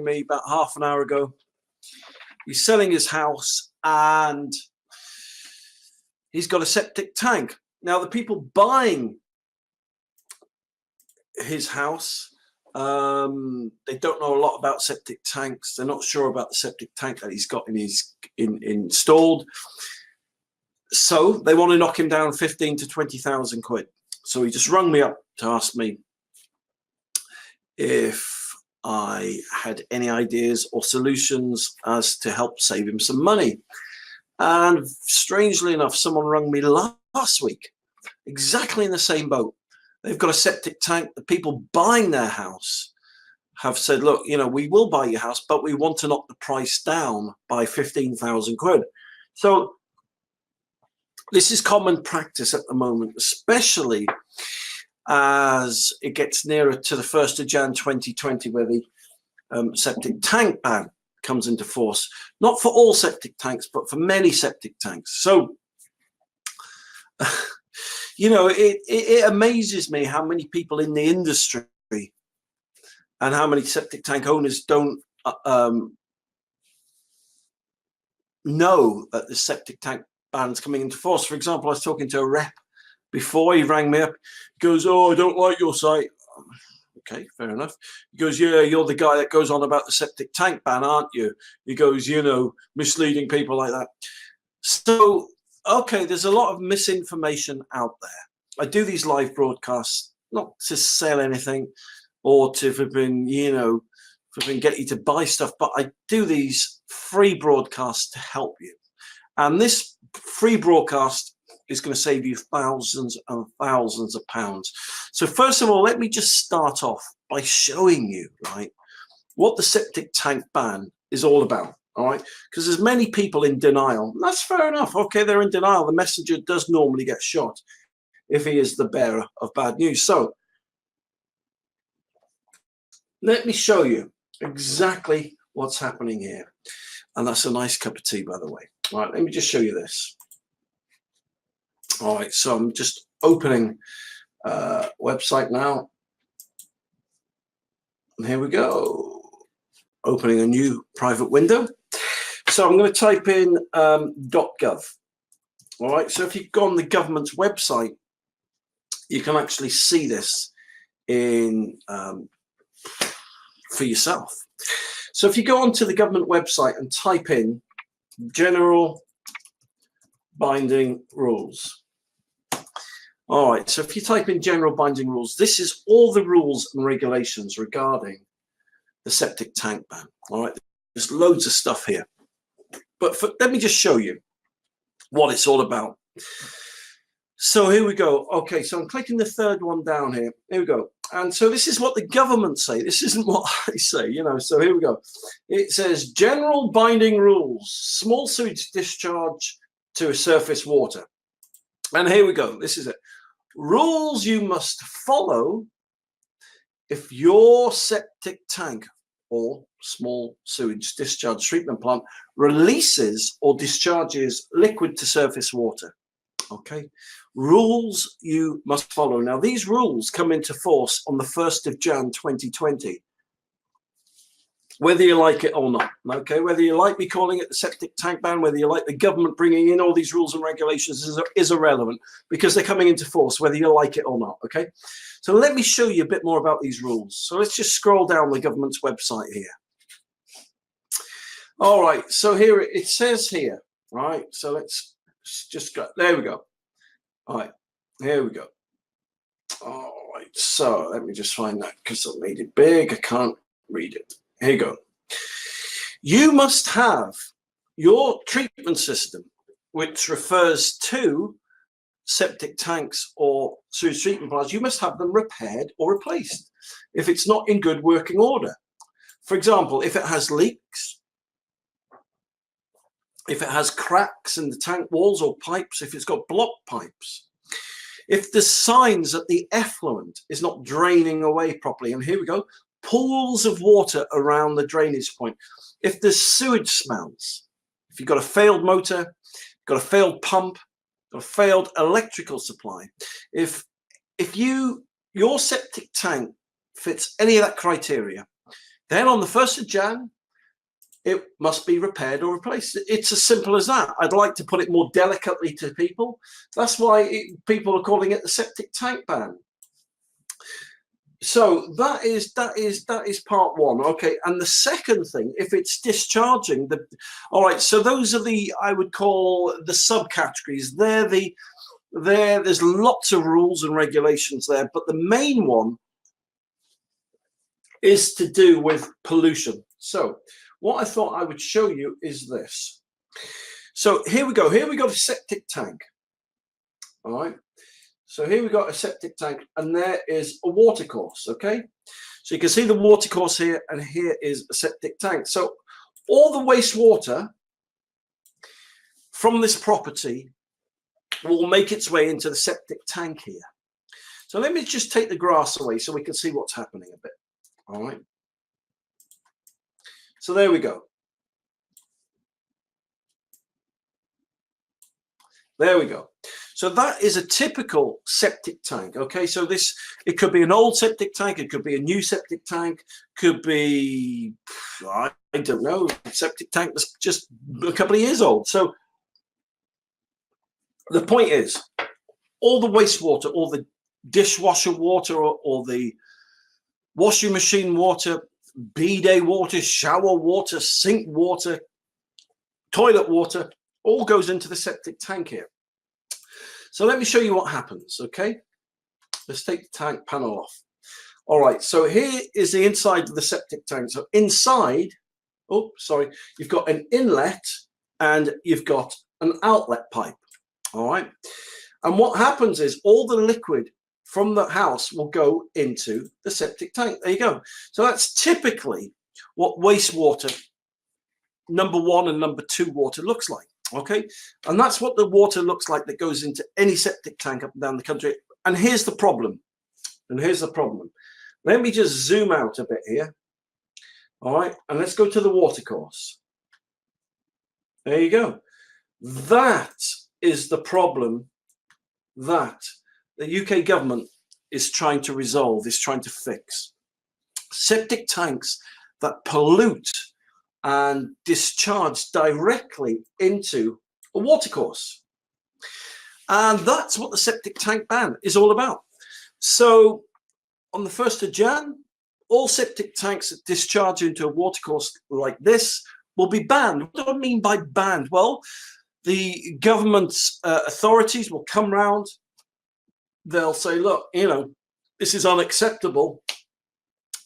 me about half an hour ago. He's selling his house and he's got a septic tank. Now, the people buying his house, they don't know a lot about septic tanks. They're not sure about the septic tank that he's got installed. So they want to knock him down 15 to 20,000 quid. So he just rung me up to ask me if I had any ideas or solutions as to help save him some money. And strangely enough, someone rung me last week, exactly in the same boat. They've got a septic tank. The people buying their house have said, look, you know, we will buy your house, but we want to knock the price down by 15,000 quid. So this is common practice at the moment, especially as it gets nearer to the 1st of Jan 2020, where the septic tank ban comes into force. Not for all septic tanks, but for many septic tanks. So, you know, it amazes me how many people in the industry and how many septic tank owners don't know that the septic tank ban's coming into force. For example, I was talking to a rep before. He rang me up. He goes, oh, I don't like your site. Okay, fair enough. He goes, yeah, you're the guy that goes on about the septic tank ban, aren't you? He goes, you know, misleading people like that. So, okay, there's a lot of misinformation out there. I do these live broadcasts not to sell anything or to you know, get you to buy stuff, but I do these free broadcasts to help you. And this free broadcast is going to save you thousands and thousands of pounds. So first of all, let me just start off by showing you, right, what the septic tank ban is all about, all right? Because there's many people in denial. And that's fair enough. Okay, they're in denial. The messenger does normally get shot if he is the bearer of bad news. So let me show you exactly what's happening here. And that's a nice cup of tea, by the way. All right, let me just show you this. All right, so I'm just opening website now. And here we go. Opening a new private window. So I'm going to type in .gov. All right, so if you go on the government's website, you can actually see this in for yourself. So if you go onto the government website and type in general binding rules. All right, so if you type in general binding rules, this is all the rules and regulations regarding the septic tank ban. All right, there's loads of stuff here. But let me just show you what it's all about. So here we go. Okay, so I'm clicking the third one down here. Here we go. And so this is what the government say. This isn't what I say, you know. So here we go. It says general binding rules, small sewage discharge to surface water. And here we go. This is it. Rules you must follow if your septic tank or small sewage discharge treatment plant releases or discharges liquid to surface water. Okay, rules you must follow. Now, these rules come into force on the 1st of Jan 2020, whether you like it or not. Okay, whether you like me calling it the septic tank ban, whether you like the government bringing in all these rules and regulations is irrelevant, because they're coming into force whether you like it or not. Okay, so let me show you a bit more about these rules. So let's just scroll down the government's website here. All right, so here it says here, right? So let's just go. There we go. All right, here we go. All right, so let me just find that because I made it big. I can't read it. Here you go. You must have your treatment system, which refers to septic tanks or sewage treatment plants. You must have them repaired or replaced if it's not in good working order. For example, if it has leaks, if it has cracks in the tank walls or pipes, if it's got blocked pipes, if there's signs that the effluent is not draining away properly, and here we go, pools of water around the drainage point, if there's sewage smells, if you've got a failed motor, got a failed pump, got a failed electrical supply, if your septic tank fits any of that criteria, Then on the 1st of Jan, it must be repaired or replaced. It's as simple as that. I'd like to put it more delicately to people. That's why people are calling it the septic tank ban. So that is part one. Okay, and the second thing, if it's discharging the, all right. So those are the, I would call the subcategories. There's lots of rules and regulations there, but the main one is to do with pollution. So what I thought I would show you is this. So here we go. Here we got a septic tank. All right. So here we got a septic tank, and there is a water course. Okay. So you can see the water course here, and here is a septic tank. So all the wastewater from this property will make its way into the septic tank here. So let me just take the grass away so we can see what's happening a bit. All right. So there we go. There we go. So that is a typical septic tank. Okay, so this, it could be an old septic tank, it could be a new septic tank, could be, I don't know, septic tank that's just a couple of years old. So the point is, all the wastewater, all the dishwasher water, or the washing machine water, bidet water, shower water, sink water, toilet water, all goes into the septic tank here. So let me show you what happens, okay? Let's take the tank panel off. All right, so here is the inside of the septic tank. So inside, oh, sorry, you've got an inlet and you've got an outlet pipe, all right? And what happens is all the liquid from the house will go into the septic tank. There you go. So that's typically what wastewater number 1 and number 2 water looks like. Okay, and that's what the water looks like that goes into any septic tank up and down the country. And here's the problem. Let me just zoom out a bit here. All right, and let's go to the water course. There you go. That is the problem that the UK government is trying to resolve, is trying to fix. Septic tanks that pollute and discharge directly into a watercourse. And that's what the septic tank ban is all about. So on the 1st of Jan, all septic tanks that discharge into a watercourse like this will be banned. What do I mean by banned? Well, the government's authorities will come round. They'll say, look, you know, this is unacceptable,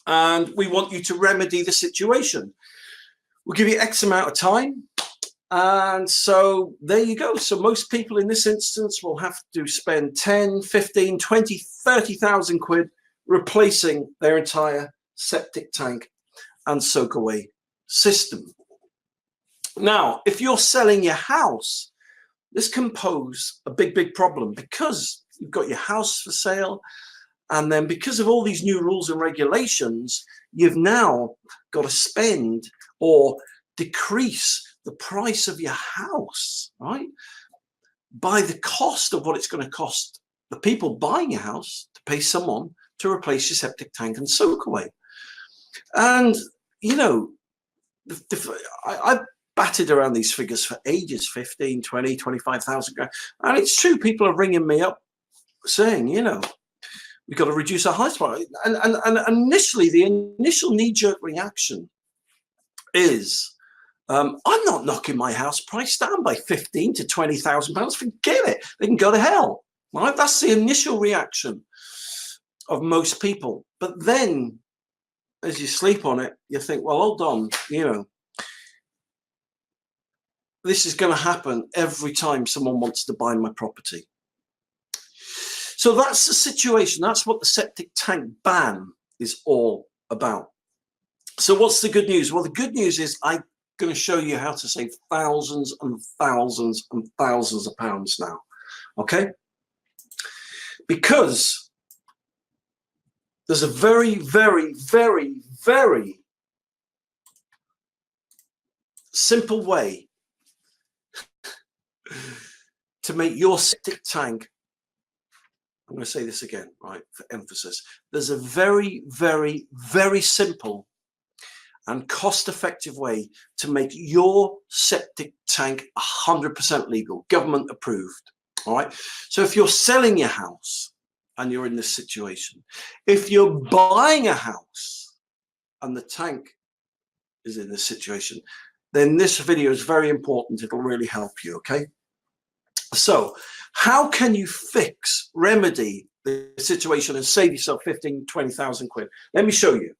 and we want you to remedy the situation. We'll give you X amount of time. And so there you go. So most people in this instance will have to spend 10, 15, 20, 30,000 quid replacing their entire septic tank and soakaway system. Now, if you're selling your house, this can pose a big problem, because you've got your house for sale, and then because of all these new rules and regulations, you've now got to spend or decrease the price of your house, right, by the cost of what it's going to cost the people buying your house to pay someone to replace your septic tank and soakaway. And, you know, I've batted around these figures for ages, 15, 20, 25,000 grand. And it's true, people are ringing me up saying, you know, we've got to reduce our house price. And initially, the initial knee-jerk reaction is, I'm not knocking my house price down by 15 to 20,000 pounds. Forget it. They can go to hell. Right? That's the initial reaction of most people. But then, as you sleep on it, you think, well, hold on, you know, this is going to happen every time someone wants to buy my property. So that's the situation. That's what the septic tank ban is all about. So what's the good news? Well, the good news is I'm going to show you how to save thousands and thousands and thousands of pounds now. Okay? Because there's a very, very, very, very simple way to make your septic tank, I'm going to say this again, right, for emphasis. There's a very, very, very simple and cost-effective way to make your septic tank 100% legal, government approved. All right. So if you're selling your house and you're in this situation, if you're buying a house and the tank is in this situation, then this video is very important. It'll really help you. Okay. So how can you remedy the situation and save yourself 15,000, 20,000 quid? Let me show you.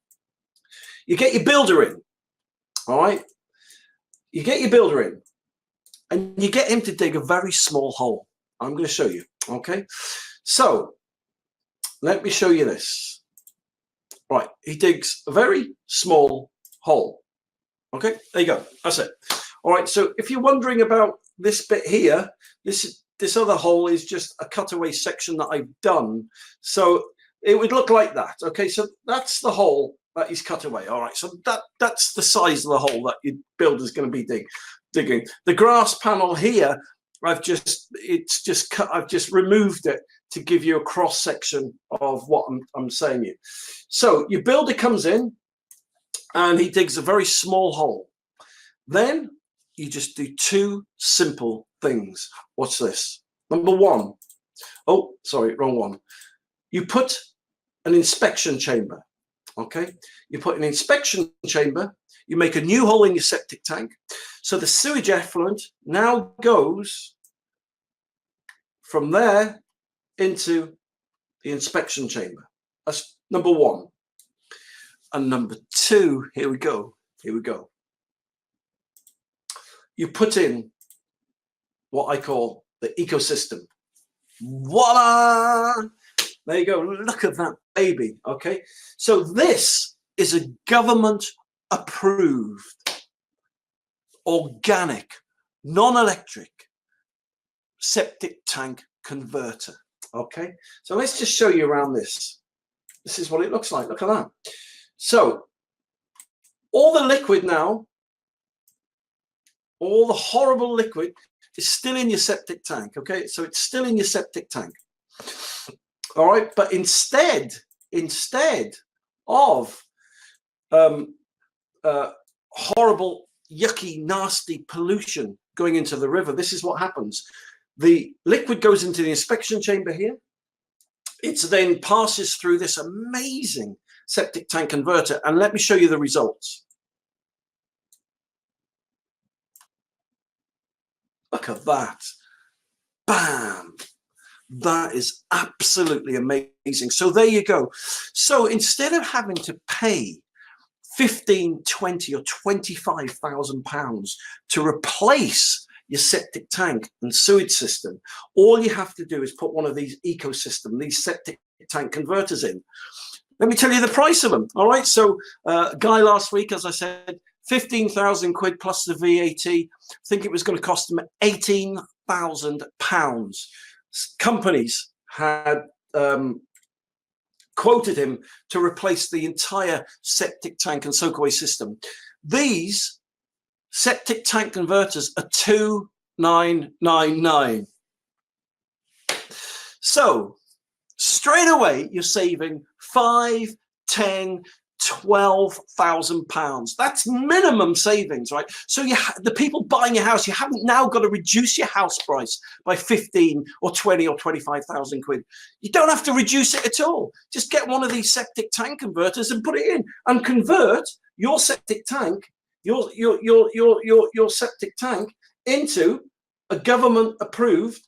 You get your builder in. All right. You get your builder in and you get him to dig a very small hole. I'm going to show you. Okay. So let me show you this. Right. He digs a very small hole. Okay. There you go. That's it. All right. So if you're wondering about this bit here, this other hole is just a cutaway section that I've done. So it would look like that. Okay. So that's the hole that is cut away. All right. So that's the size of the hole that your builder's going to be digging. The grass panel here, I've just removed it to give you a cross section of what I'm saying you. So your builder comes in and he digs a very small hole. Then you just do two simple things. Watch this. Number one. Oh, sorry, wrong one. You put an inspection chamber. Okay. You put an inspection chamber. You make a new hole in your septic tank. So the sewage effluent now goes from there into the inspection chamber. That's number one. And number two, here we go. Here we go. You put in what I call the ecosystem. Voila! There you go. Look at that baby. Okay. So this is a government approved, organic, non-electric septic tank converter. Okay. So let's just show you around this. This is what it looks like. Look at that. So all the liquid now, all the horrible liquid is still in your septic tank. Okay. So it's still in your septic tank. All right. But instead of horrible, yucky, nasty pollution going into the river, this is what happens. The liquid goes into the inspection chamber here. It then passes through this amazing septic tank converter. And let me show you the results. Look at that. Bam. That is absolutely amazing. So there you go. So instead of having to pay 15, 20 or 25,000 pounds to replace your septic tank and sewage system, all you have to do is put one of these ecosystem, these septic tank converters in. Let me tell you the price of them. All right. So guy last week, as I said, 15,000 quid plus the VAT. I think it was going to cost them 18,000 pounds. Companies had quoted him to replace the entire septic tank and soakaway system. These septic tank converters are 2,999. So straight away you're saving 5, 10, 12,000 pounds. That's minimum savings, right? So the people buying your house, you haven't now got to reduce your house price by 15 or 20 or 25,000 quid. You don't have to reduce it at all. Just get one of these septic tank converters and put it in and convert your septic tank, your septic tank into a government approved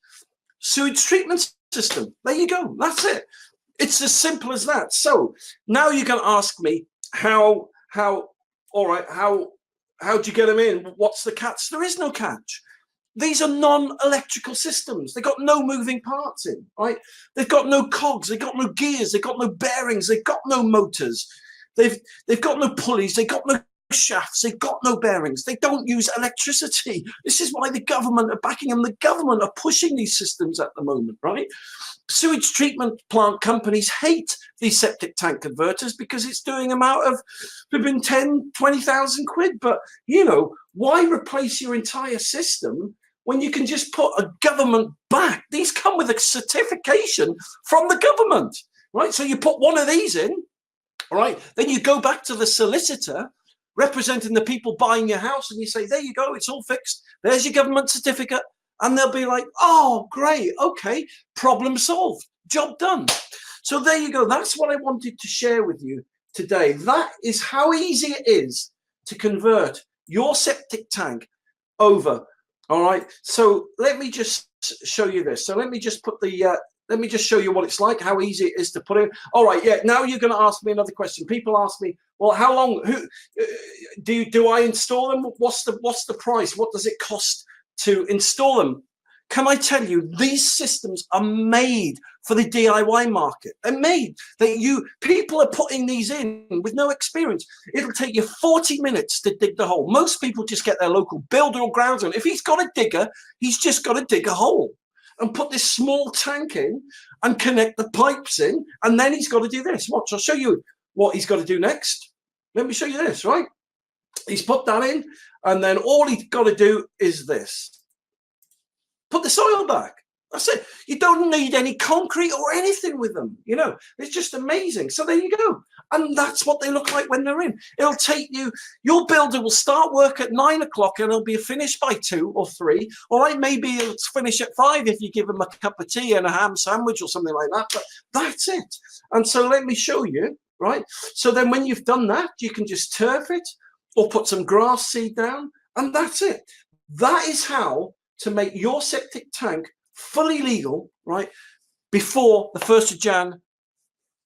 sewage treatment system. There you go. That's it. It's as simple as that. So now you're going to ask me how do you get them in? What's the catch? There is no catch. These are non-electrical systems. They've got no moving parts in, right? They've got no cogs. They've got no gears. They've got no bearings. They've got no motors. They've got no pulleys. They've got no shafts. They've got no bearings. They don't use electricity. This is why the government are backing them. The government are pushing these systems at the moment, right? Sewage treatment plant companies hate these septic tank converters because it's doing them out of flipping 10, 20,000 quid. But, you know, why replace your entire system when you can just put a government back? These come with a certification from the government, right? So you put one of these in, all right? Then you go back to the solicitor representing the people buying your house, and you say, there you go, it's all fixed. There's your government certificate. And they'll be like, oh, great. Okay. Problem solved. Job done. So there you go. That's what I wanted to share with you today. That is how easy it is to convert your septic tank over. All right. So let me just show you this. So let me just put the, let me just show you what it's like, how easy it is to put in. All right. Yeah. Now you're going to ask me another question. People ask me, well, how long, do I install them? What's the price? What does it cost to install them? Can I tell you, these systems are made for the DIY market. They're made that people are putting these in with no experience. It'll take you 40 minutes to dig the hole. Most people just get their local builder or groundsman. If he's got a digger, he's just got to dig a hole and put this small tank in and connect the pipes in. And then he's got to do this. Watch, I'll show you what he's got to do next. Let me show you this, right? He's put that in, and then all he's got to do is this. Put the soil back. That's it. You don't need any concrete or anything with them. You know, it's just amazing. So there you go. And that's what they look like when they're in. It'll take you, your builder will start work at 9 o'clock and it'll be finished by 2 or 3. All right, maybe it'll finish at 5 if you give them a cup of tea and a ham sandwich or something like that. But that's it. And so let me show you, right? So then when you've done that, you can just turf it or put some grass seed down, and that's it. That is how to make your septic tank fully legal, right, before the 1st of Jan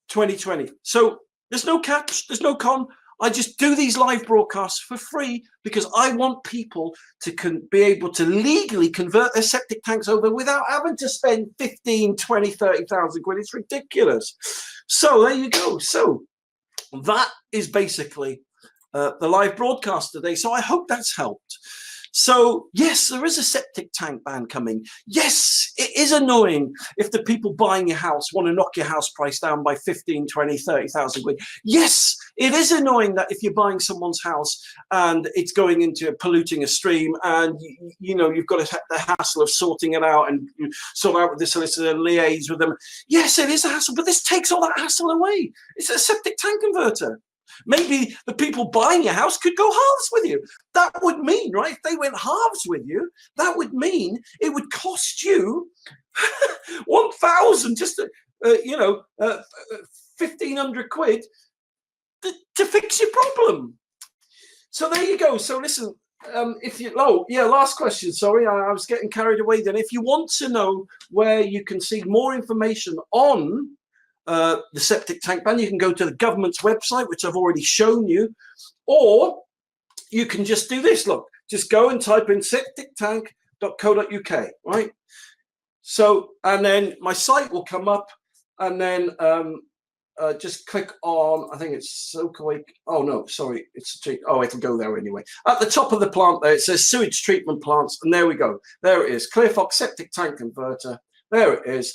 2020. So there's no catch, there's no con. I just do these live broadcasts for free because I want people to be able to legally convert their septic tanks over without having to spend 15, 20, 30,000 quid. It's ridiculous. So there you go. So that is basically the live broadcast today. So I hope that's helped. So, yes, there is a septic tank ban coming. Yes, it is annoying if the people buying your house want to knock your house price down by 15, 20, 30,000 quid. Yes, it is annoying that if you're buying someone's house and it's going into polluting a stream and, you know, you've got the hassle of sorting it out and you sort out with the solicitor and liaise with them. Yes, it is a hassle, but this takes all that hassle away. It's a septic tank converter. Maybe the people buying your house could go halves with you. That would mean, right, if they went halves with you, that would mean it would cost you 1,000, just, 1,500 quid to fix your problem. So there you go. So listen, last question. Sorry, I was getting carried away then. If you want to know where you can see more information on the septic tank ban, you can go to the government's website, which I've already shown you, or you can just do this. Look, just go and type in septictank.co.uk, right? So, and then my site will come up, and then just click on, I think it's soakaway. Oh no, sorry, it'll go there anyway. At the top of the plant there, it says sewage treatment plants, and there we go. There it is, ClearFox septic tank converter. There it is.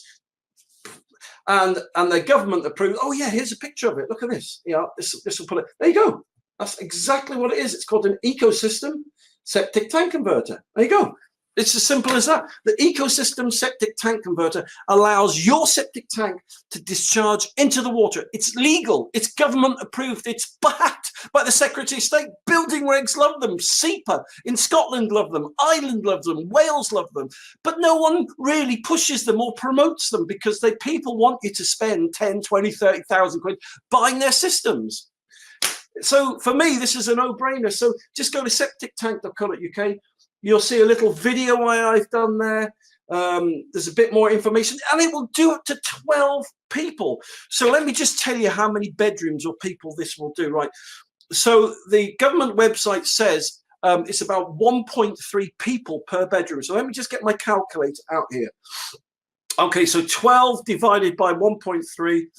And the government approved. Oh yeah, here's a picture of it. Look at this. Yeah, this will put it. There you go. That's exactly what it is. It's called an ecosystem septic tank converter. There you go. It's as simple as that. The ecosystem septic tank converter allows your septic tank to discharge into the water. It's legal. It's government approved. It's backed by the Secretary of State. Building regs love them. SEPA in Scotland love them. Ireland loves them. Wales love them. But no one really pushes them or promotes them because people want you to spend 10, 20, 30,000 quid buying their systems. So for me, this is a no-brainer. So just go to septictank.co.uk. You'll see a little video I've done there. There's a bit more information, and it will do up to 12 people. So let me just tell you how many bedrooms or people this will do, right? So the government website says it's about 1.3 people per bedroom. So let me just get my calculator out here. Okay, so 12 divided by 1.3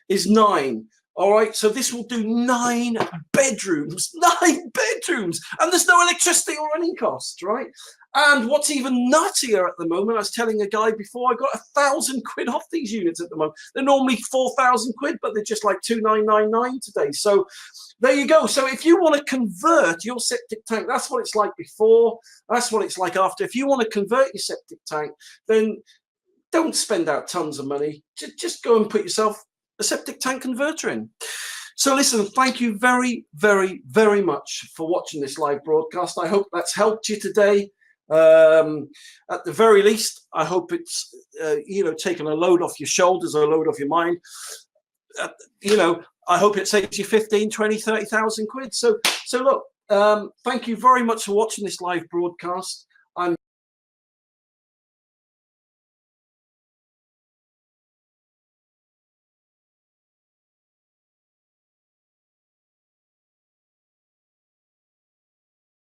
is 9. All right, so this will do 9 bedrooms, 9 bedrooms, and there's no electricity or running costs, right? And what's even nuttier at the moment, I was telling a guy before, I got 1,000 quid off these units at the moment. They're normally 4,000 quid, but they're just like 2,999 today. So there you go. So if you want to convert your septic tank, that's what it's like before, that's what it's like after. If you want to convert your septic tank, then don't spend out tons of money. Just go and put yourself a septic tank converter in. So listen, thank you very, very, very much for watching this live broadcast. I hope that's helped you today. At the very least, I hope it's, taken a load off your shoulders, or a load off your mind. I hope it saves you 15, 20, 30,000 quid. So look, thank you very much for watching this live broadcast. I'm